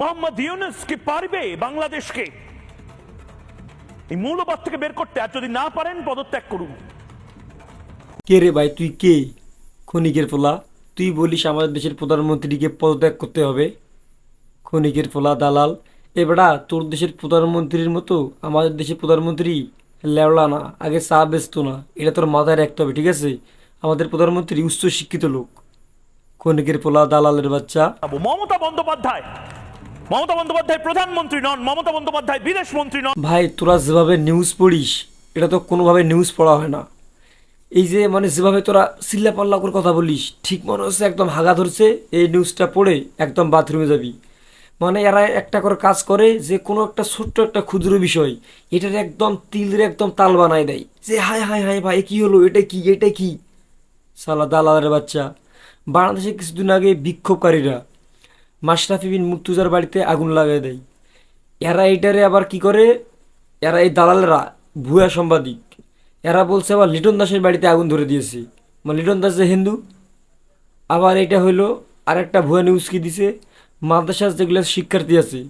মোহাম্মদ ইউনূস কি পারবে বাংলাদেশকে এই মৌলবাদ থেকে বের করতে? আর যদি না পারেন পদত্যাগ করুন। কে রে ভাই, তুই কে? ক্ষণিকের পোলা, তুই বলিস আমাদের দেশের প্রধানমন্ত্রীকে পদত্যাগ করতে হবে? ক্ষণিকের পোলা, দালাল। এবারা তোর দেশের প্রধানমন্ত্রীর মতো আমাদের দেশের প্রধানমন্ত্রী লেওড়া না, আগে চা বেচতো না, এটা তোর মাথায় রাখতে হবে, ঠিক আছে? আমাদের প্রধানমন্ত্রী উচ্চ শিক্ষিত লোক। ক্ষণিকের পোলা, দালালের বাচ্চা। মমতা বন্দ্যোপাধ্যায়, মমতা বন্দ্যোপাধ্যায় প্রধানমন্ত্রী নন, মমতা বন্দ্যোপাধ্যায় বিদেশ মন্ত্রী নন। ভাই, তোরা যেভাবে নিউজ পড়িস, এটা তো কোনোভাবে নিউজ পড়া হয় না। এই যে যেভাবে তোরা চিল্লা পাল্লা করে কথা বলিস, ঠিক মনে হচ্ছে একদম হাগা ধরছে, এই নিউজটা পড়ে একদম বাথরুমে যাবি। এরা একটা করে কাজ করে যে কোনো একটা ছোট্ট একটা ক্ষুদ্র বিষয় এটার একদম তিলের একদম তাল বানায় দেয়, যে হায় হায় হায় ভাই কি হলো, এটা কি, এটা কি? সালা দালালের বাচ্চা। বাংলাদেশে কিছুদিন আগে বিক্ষোভকারীরা মাশরাফি বিন মুর্তজার বাড়িতে আগুন লাগাই দেয়। এরা এটারে আবার কি করে, এরা এই দালালেরা ভুয়া সাংবাদিক। এরা বলছে আবার লিটন দাসের বাড়িতে আগুন ধরে দিয়েছে, লিটন দাস যে হিন্দু। আবার এটা হইলো আরেকটা ভুয়া নিউজ কি দিছে, মাদ্রাসার যেগুলো শিক্ষার্থী আছে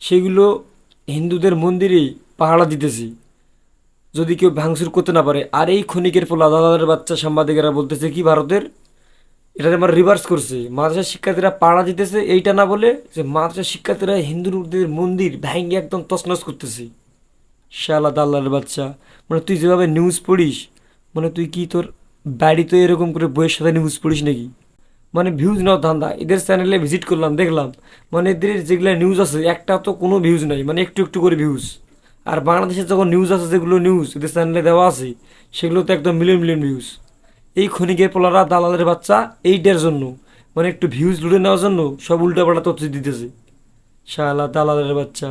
সেগুলো হিন্দুদের মন্দিরে পাহারা দিতেছে যদি কেউ ভাঙচুর করতে না পারে। আর এই ক্ষণিকের পোলা দাদাদের বাচ্চা সাংবাদিকেরা বলতেছে কি ভারতের, এটা আমার রিভার্স করছে, মাদ্রাসার শিক্ষার্থীরা পাহারা দিতেছে, এইটা না বলে যে মাদ্রাসার শিক্ষার্থীরা হিন্দুদের মন্দির ভেঙে একদম তছনছ করতেছে। শালা দাল্লার বাচ্চা, তুই যেভাবে নিউজ পড়িস, তুই কি তোর বাড়িতে এরকম করে বইয়ের সাথে নিউজ পড়িস নাকি? ভিউজ নাও ধান্দা। এদের চ্যানেলে ভিজিট করলাম, দেখলাম এদের যেগুলো নিউজ আছে একটা তো কোনো ভিউজ নাই, একটু একটু করে ভিউজ। আর বাংলাদেশের যখন নিউজ আছে, যেগুলো নিউজ এদের চ্যানেলে দেওয়া আছে সেগুলো তো একদম মিলিয়ন মিলিয়ন ভিউজ। এই ক্ষণিকের পোলারা দালালের বাচ্চা এইটার জন্য একটু ভিউজ লুটে নেওয়ার জন্য সব উল্টাপাল্টা তথ্য দিতেছে। শালা দালালের বাচ্চা।